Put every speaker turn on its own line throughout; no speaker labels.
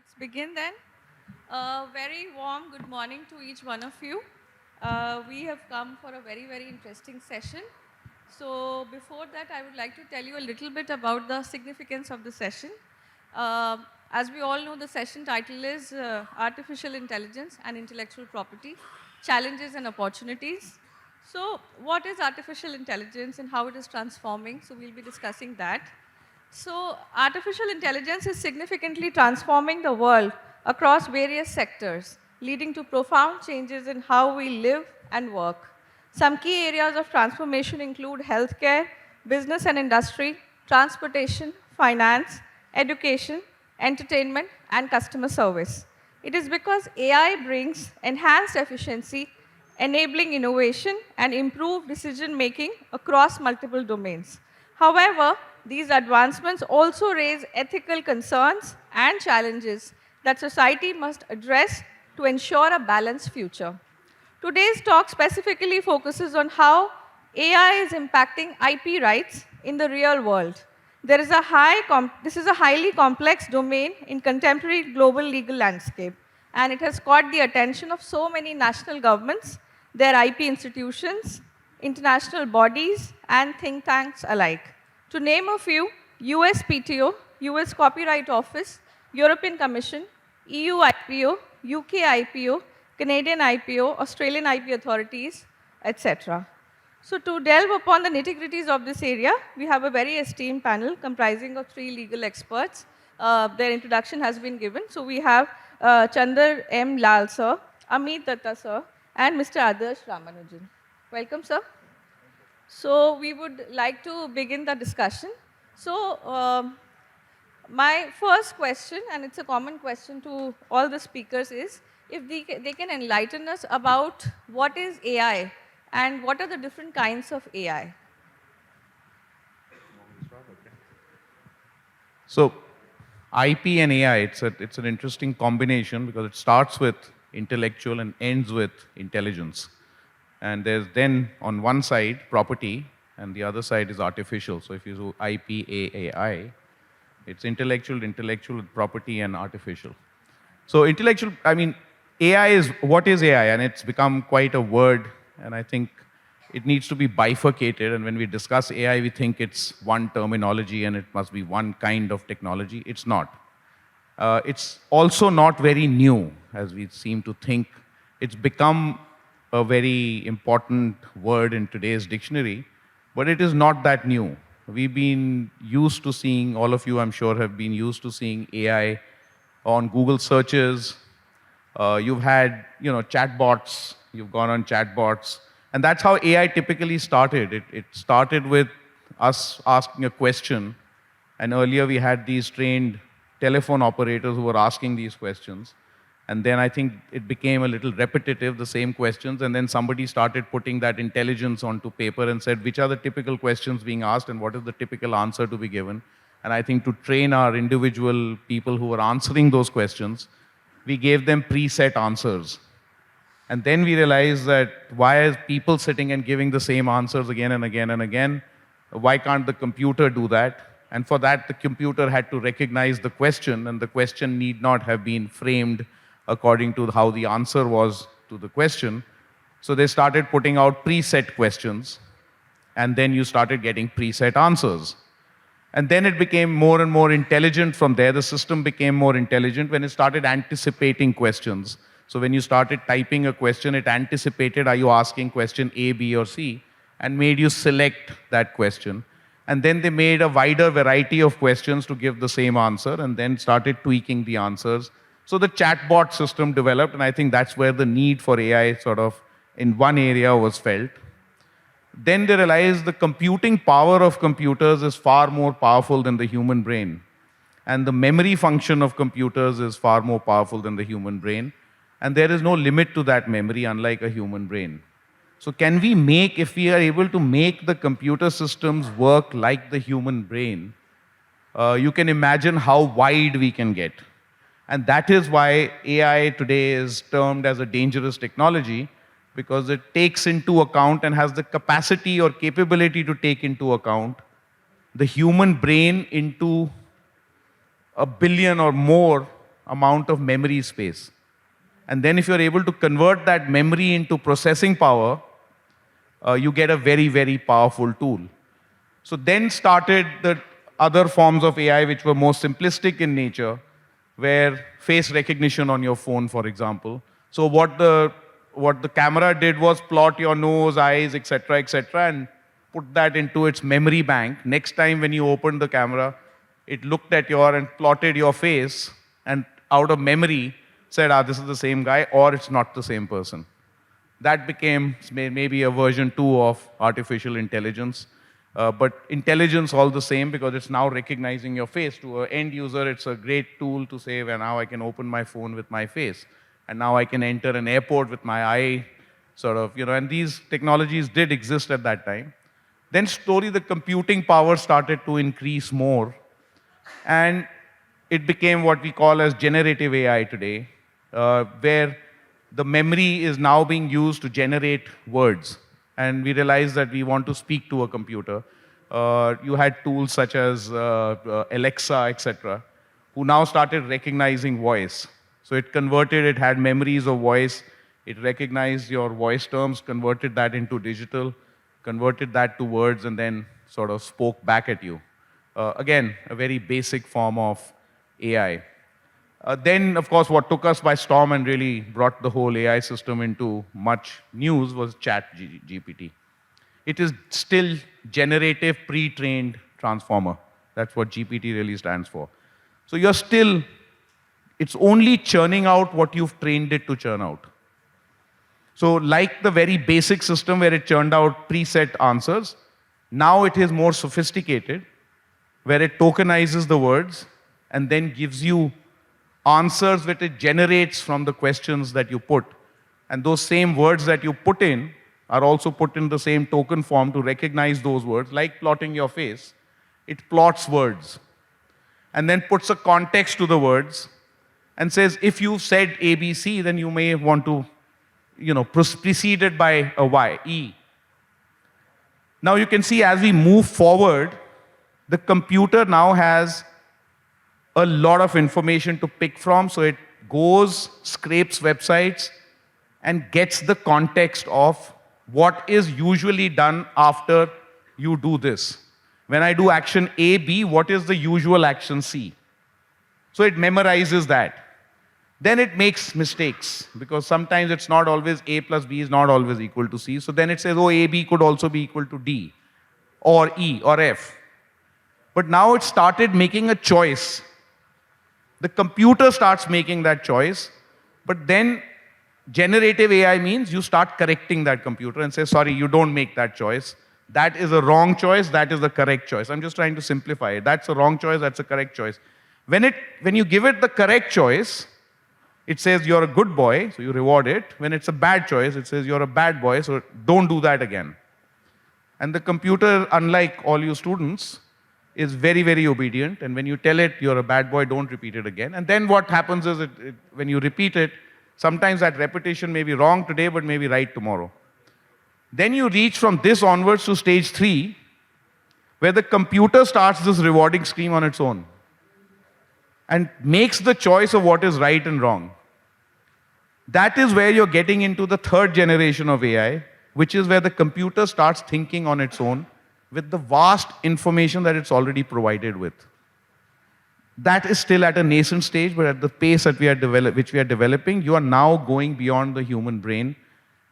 Let's begin then. Very warm good morning to each one of you. We have come for a very interesting session. So before that, I would like to tell you a little bit about the significance of the session. As we all know, the session title is Artificial Intelligence and Intellectual Property, Challenges and Opportunities. So what is artificial intelligence and how it is transforming? So we'll be discussing that. So artificial intelligence is significantly transforming the world across various sectors, leading to profound changes in how we live and work. Some key areas of transformation include healthcare, business and industry, transportation, finance, education, entertainment, and customer service. It is because AI brings enhanced efficiency, enabling innovation and improved decision making across multiple domains. However, these advancements also raise ethical concerns and challenges that society must address to ensure a balanced future. Today's talk specifically focuses on how AI is impacting IP rights in the real world. This is a highly complex domain in contemporary global legal landscape, and it has caught the attention of so many national governments, their IP institutions, international bodies, and think tanks alike. To name a few, USPTO, US Copyright Office, European Commission, EU IPO, UK IPO, Canadian IPO, Australian IP authorities, etc. So to delve upon the nitty-gritties of this area, we have a very esteemed panel comprising of three legal experts. Their introduction has been given. So we have Chandar M. Lal sir, Amit Datta sir, and Mr. Adarsh Ramanujan. Welcome, sir. So we would like to begin the discussion. So my first question, and it's a common question to all the speakers, is if they can enlighten us about what is AI and what are the different kinds of AI.
So IP and AI, it's an interesting combination because it starts with intellectual and ends with intelligence. And there's then on one side property and the other side is artificial. So if you do IPAAI, it's intellectual with property and artificial. So intellectual, I mean, AI is, what is AI? And it's become quite a word, and I think it needs to be bifurcated. And when we discuss AI, we think it's one terminology and it must be one kind of technology. It's not. It's also not very new, as we seem to think. It's become a very important word in today's dictionary, but it is not that new. We've been used to seeing, all of you I'm sure have been used to seeing AI on Google searches. You've had, chatbots, you've gone on chatbots. And that's how AI typically started. It started with us asking a question. And earlier we had these trained telephone operators who were asking these questions. And then I think it became a little repetitive, the same questions. And then somebody started putting that intelligence onto paper and said, which are the typical questions being asked and what is the typical answer to be given? And I think to train our individual people who were answering those questions, we gave them preset answers. And then we realized that why are people sitting and giving the same answers again and again and again? Why can't the computer do that? And for that, the computer had to recognize the question, and the question need not have been framed according to how the answer was to the question. So they started putting out preset questions, and then you started getting preset answers. And then it became more and more intelligent from there. The system became more intelligent when it started anticipating questions. So when you started typing a question, it anticipated, are you asking question A, B, or C, and made you select that question. And then they made a wider variety of questions to give the same answer, and then started tweaking the answers. So the chatbot system developed, and I think that's where the need for AI sort of in one area was felt. Then they realized the computing power of computers is far more powerful than the human brain. And the memory function of computers is far more powerful than the human brain. And there is no limit to that memory, unlike a human brain. So can we make, if we are able to make the computer systems work like the human brain, you can imagine how wide we can get. And that is why AI today is termed as a dangerous technology, because it takes into account and has the capacity or capability to take into account the human brain into 1 billion or more amount of memory space. And then if you're able to convert that memory into processing power, you get a very, very powerful tool. So then started the other forms of AI which were more simplistic in nature, where face recognition on your phone, for example. So what the camera did was plot your nose, eyes, etc., and put that into its memory bank. Next time when you opened the camera, it looked at your and plotted your face, and out of memory said, this is the same guy, or it's not the same person. That became maybe a version 2 of artificial intelligence. But intelligence all the same, because it's now recognizing your face. To an end user, it's a great tool to say, well, now I can open my phone with my face. And now I can enter an airport with my eye, and these technologies did exist at that time. Then slowly the computing power started to increase more. And it became what we call as generative AI today, where the memory is now being used to generate words. And we realized that we want to speak to a computer. You had tools such as Alexa, etc., who now started recognizing voice. So it had memories of voice, it recognized your voice terms, converted that into digital, converted that to words, and then sort of spoke back at you. Again, a very basic form of AI. Then, of course, what took us by storm and really brought the whole AI system into much news was ChatGPT. It is still generative pre-trained transformer. That's what GPT really stands for. So it's only churning out what you've trained it to churn out. So like the very basic system where it churned out preset answers, now it is more sophisticated, where it tokenizes the words and then gives you answers that it generates from the questions that you put. And those same words that you put in are also put in the same token form to recognize those words, like plotting your face. It plots words and then puts a context to the words and says, if you've said ABC, then you may want to, precede it by a Y, E. Now you can see as we move forward, the computer now has a lot of information to pick from, so it goes, scrapes websites, and gets the context of what is usually done after you do this. When I do action A, B, what is the usual action C? So it memorizes that. Then it makes mistakes, because sometimes it's not always A plus B is not always equal to C. So then it says, oh, AB could also be equal to D, or E, or F. But now it started making a choice. The computer starts making that choice, but then generative AI means you start correcting that computer and say, sorry, you don't make that choice. That is a wrong choice, that is the correct choice. I'm just trying to simplify it. That's a wrong choice, that's a correct choice. When you give it the correct choice, it says you're a good boy, so you reward it. When it's a bad choice, it says you're a bad boy, so don't do that again. And the computer, unlike all you students, is very, very obedient. And when you tell it you're a bad boy, don't repeat it again. And then what happens is, when you repeat it, sometimes that repetition may be wrong today, but may be right tomorrow. Then you reach from this onwards to stage 3, where the computer starts this rewarding scheme on its own and makes the choice of what is right and wrong. That is where you're getting into the third generation of AI, which is where the computer starts thinking on its own with the vast information that it's already provided with. That is still at a nascent stage, but at the pace that which we are developing, you are now going beyond the human brain,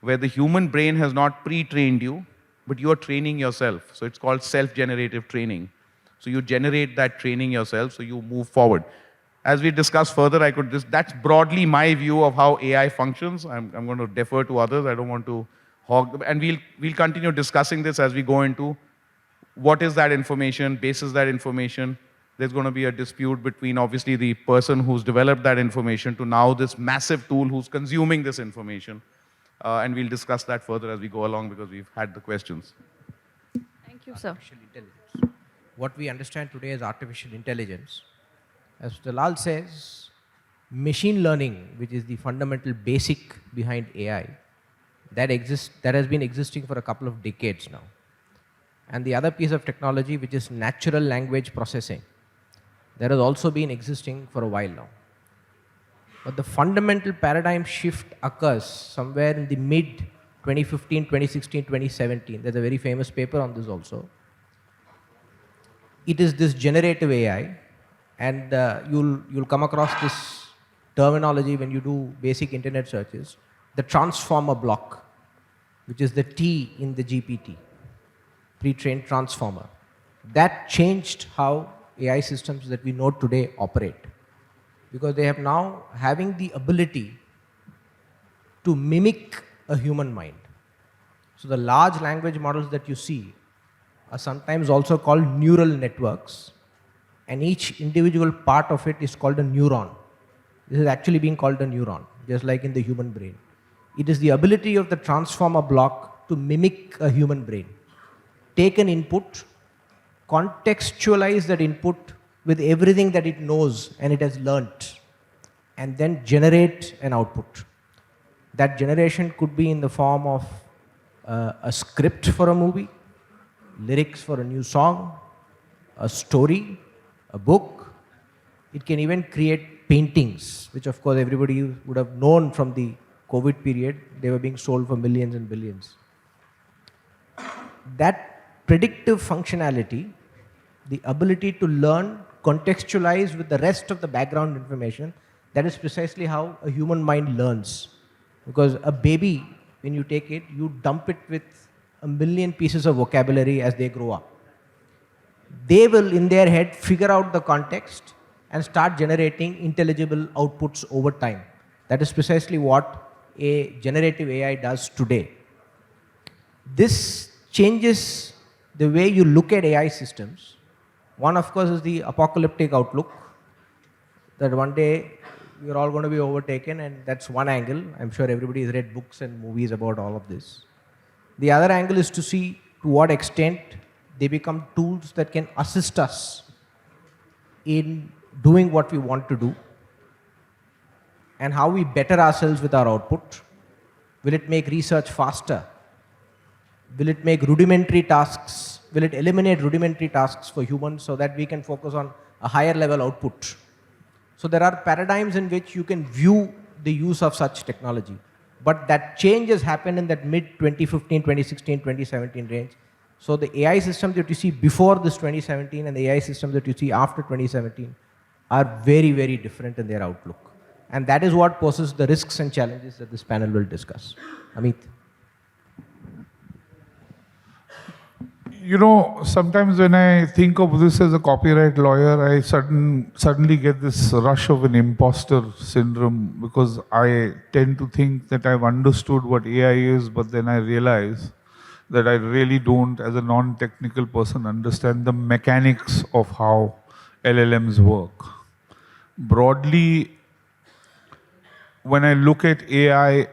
where the human brain has not pre-trained you, but you are training yourself. So it's called self-generative training. So you generate that training yourself, so you move forward. As we discuss further, that's broadly my view of how AI functions. I'm going to defer to others. I don't want to hog them. And we'll continue discussing this as we go into what is that information, basis that information. There's going to be a dispute between, obviously, the person who's developed that information to now this massive tool who's consuming this information. And we'll discuss that further as we go along, because we've had the questions.
Thank you, sir.
Artificial intelligence. What we understand today as artificial intelligence, as Dalal says, machine learning, which is the fundamental basic behind AI, that has been existing for a couple of decades now. And the other piece of technology, which is natural language processing, that has also been existing for a while now. But the fundamental paradigm shift occurs somewhere in the mid 2015, 2016, 2017. There's a very famous paper on this also. It is this generative AI, and you'll come across this terminology when you do basic internet searches, the transformer block, which is the T in the GPT, pre-trained transformer. That changed how AI systems that we know today operate, because they have now having the ability to mimic a human mind. So the large language models that you see are sometimes also called neural networks, and each individual part of it is called a neuron. This is actually being called a neuron, just like in the human brain. It is the ability of the transformer block to mimic a human brain. Take an input, contextualize that input with everything that it knows and it has learnt, and then generate an output. That generation could be in the form of a script for a movie, lyrics for a new song, a story, a book. It can even create paintings, which of course everybody would have known from the COVID period. They were being sold for millions and billions. That predictive functionality, the ability to learn, contextualize with the rest of the background information, that is precisely how a human mind learns. Because a baby, when you take it, you dump it with a million pieces of vocabulary as they grow up. They will, in their head, figure out the context and start generating intelligible outputs over time. That is precisely what a generative AI does today. This changes the way you look at AI systems. One, of course, is the apocalyptic outlook, that one day we're all going to be overtaken, and that's one angle. I'm sure everybody has read books and movies about all of this. The other angle is to see to what extent they become tools that can assist us in doing what we want to do, and how we better ourselves with our output. Will it make research faster? Will it make rudimentary tasks? Will it eliminate rudimentary tasks for humans so that we can focus on a higher level output? So there are paradigms in which you can view the use of such technology. But that change has happened in that mid 2015, 2016, 2017 range. So the AI systems that you see before this 2017 and the AI systems that you see after 2017 are very, very different in their outlook. And that is what poses the risks and challenges that this panel will discuss. Amit.
You know, sometimes when I think of this as a copyright lawyer, I suddenly get this rush of an imposter syndrome, because I tend to think that I've understood what AI is, but then I realize that I really don't, as a non-technical person, understand the mechanics of how LLMs work. Broadly, when I look at AI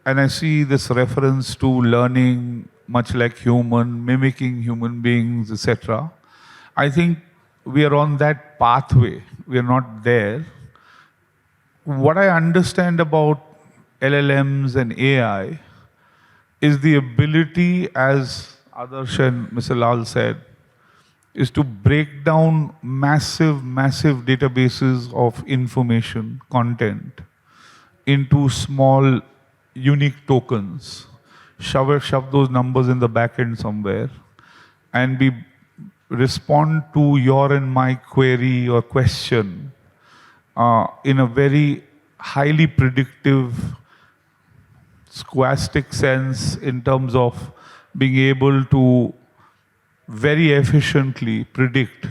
and I see this reference to learning much like human, mimicking human beings, etc., I think we are on that pathway. We are not there. What I understand about LLMs and AI is the ability, as Adarsh and Mr. Lal said, is to break down massive, massive databases of information, content, into small, unique tokens. Shove those numbers in the back end somewhere, and respond to your and my query or question in a very highly predictive, scholastic sense, in terms of being able to very efficiently predict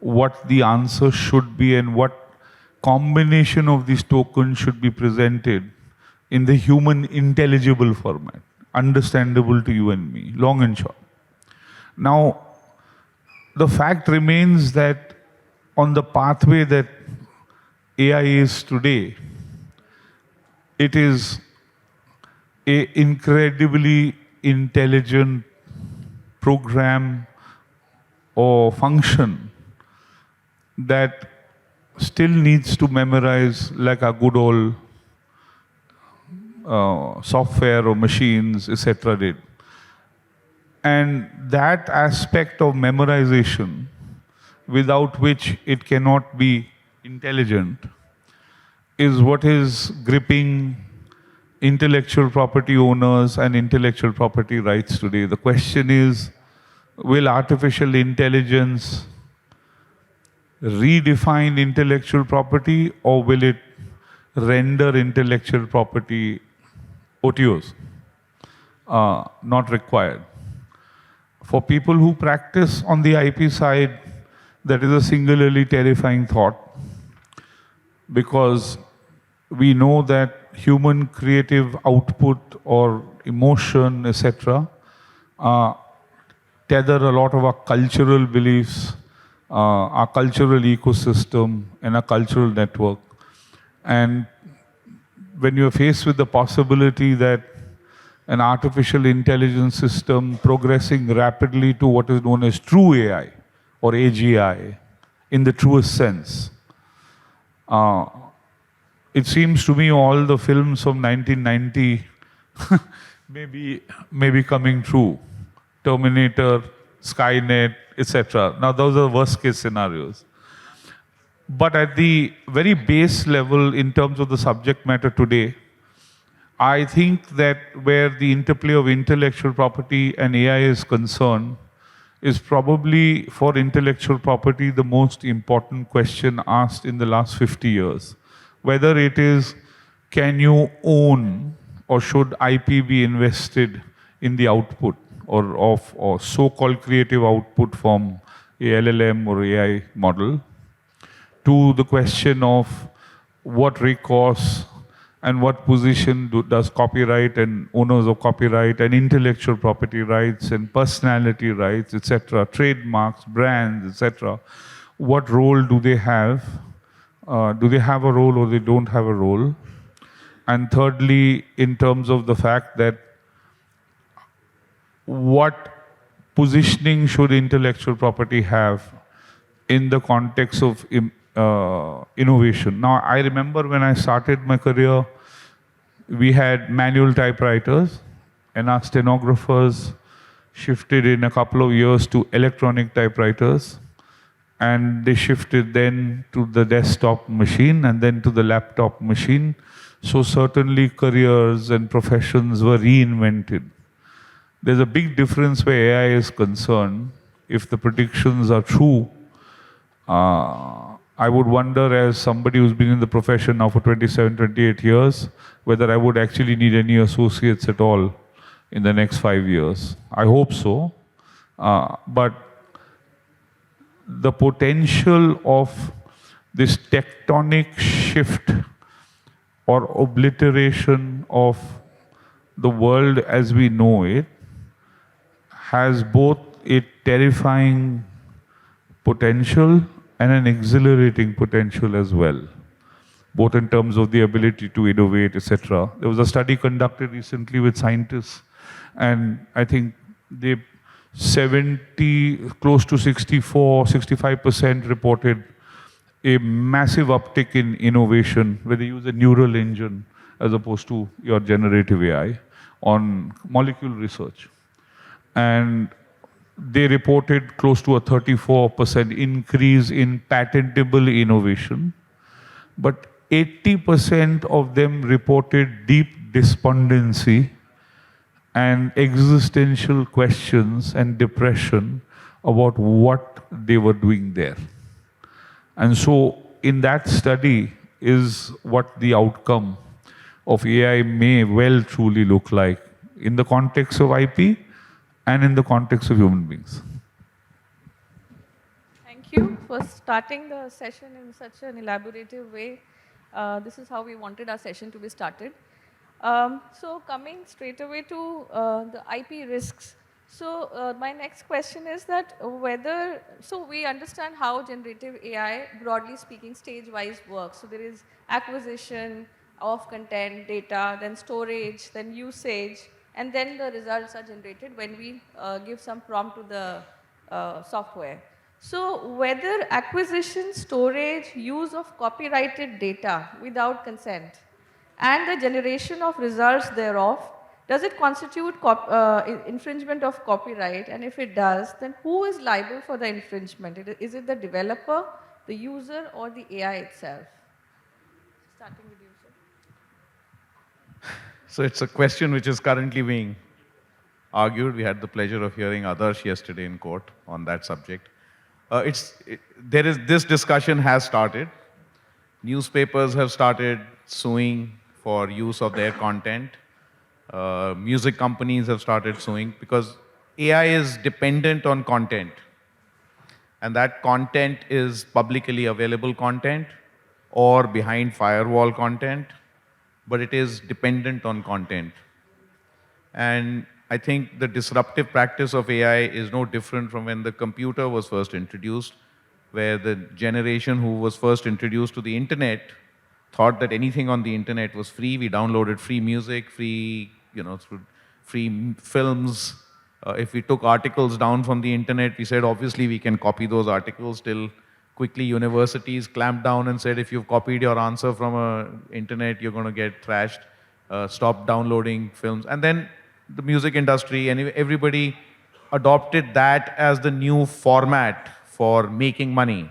what the answer should be and what combination of these tokens should be presented in the human intelligible format, understandable to you and me, long and short. Now, the fact remains that on the pathway that AI is today, it is an incredibly intelligent program or function that still needs to memorize like a good old software or machines, etc. did. And that aspect of memorization, without which it cannot be intelligent, is what is gripping intellectual property owners and intellectual property rights today. The question is, will artificial intelligence redefine intellectual property, or will it render intellectual property OTOs, not required? For people who practice on the IP side, that is a singularly terrifying thought, because we know that human creative output or emotion, etc., tether a lot of our cultural beliefs, our cultural ecosystem, and our cultural network. And when you're faced with the possibility that an artificial intelligence system progressing rapidly to what is known as true AI or AGI in the truest sense, it seems to me all the films from 1990 may be coming true. Terminator, Skynet, etc. Now those are worst case scenarios. But at the very base level, in terms of the subject matter today, I think that where the interplay of intellectual property and AI is concerned is probably for intellectual property the most important question asked in the last 50 years. Whether it is, can you own or should IP be invested in the output or so-called creative output from a LLM or AI model, to the question of what recourse and what position does copyright and owners of copyright and intellectual property rights and personality rights, etc., trademarks, brands, etc., what role do they have? Do they have a role or they don't have a role? And thirdly, in terms of the fact that what positioning should intellectual property have in the context of innovation. Now, I remember when I started my career, we had manual typewriters, and our stenographers shifted in a couple of years to electronic typewriters, and they shifted then to the desktop machine and then to the laptop machine. So certainly careers and professions were reinvented. There's a big difference where AI is concerned. If the predictions are true, I would wonder, as somebody who's been in the profession now for 27, 28 years, whether I would actually need any associates at all in the next 5 years. I hope so. But the potential of this tectonic shift or obliteration of the world as we know it has both a terrifying potential and an exhilarating potential as well, both in terms of the ability to innovate, etc. There was a study conducted recently with scientists, and I think they 70, close to 64, 65% reported a massive uptick in innovation where they use a neural engine as opposed to your generative AI on molecule research. And they reported close to a 34% increase in patentable innovation, but 80% of them reported deep despondency and existential questions and depression about what they were doing there. And so in that study is what the outcome of AI may well truly look like in the context of IP and in the context of human beings.
Thank you for starting the session in such an elaborative way. This is how we wanted our session to be started. So coming straight away to the IP risks. So my next question is that whether, so we understand how generative AI, broadly speaking, stage-wise works. So there is acquisition of content, data, then storage, then usage, and then the results are generated when we give some prompt to the software. So whether acquisition, storage, use of copyrighted data without consent, and the generation of results thereof, does it constitute infringement of copyright? And if it does, then who is liable for the infringement? Is it the developer, the user, or the AI itself? starting with you, sir.
So it's a question which is currently being argued. We had the pleasure of hearing Adarsh yesterday in court on that subject. This discussion has started. Newspapers have started suing for use of their content. Music companies have started suing because AI is dependent on content. And that content is publicly available content or behind firewall content, but it is dependent on content. And I think the disruptive practice of AI is no different from when the computer was first introduced, where the generation who was first introduced to the internet thought that anything on the internet was free. We downloaded free music, free, films. If we took articles down from the internet, we said obviously we can copy those articles. Till quickly universities clamped down and said if you've copied your answer from internet, you're going to get trashed. Stop downloading films. And then the music industry and everybody adopted that as the new format for making money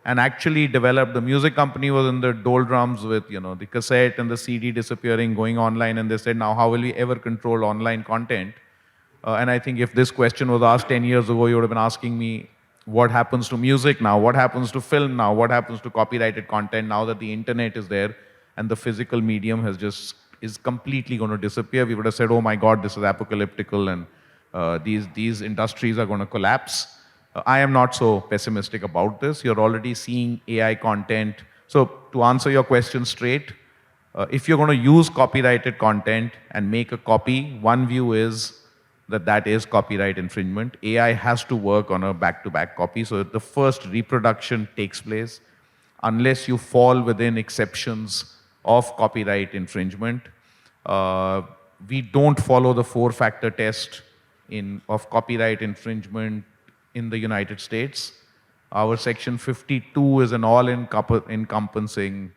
and actually developed. The music company was in the doldrums with, the cassette and the CD disappearing, going online, and they said, now how will we ever control online content? And I think if this question was asked 10 years ago, you would have been asking me, what happens to music now? What happens to film now? What happens to copyrighted content now that the internet is there and the physical medium is completely going to disappear? We would have said, oh my God, this is apocalyptical and these industries are going to collapse. I am not so pessimistic about this. You're already seeing AI content. So to answer your question straight, if you're going to use copyrighted content and make a copy, one view is that is copyright infringement. AI has to work on a back-to-back copy. So the first reproduction takes place unless you fall within exceptions of copyright infringement. We don't follow the 4-factor test of copyright infringement in the United States. Our section 52 is an all-encompassing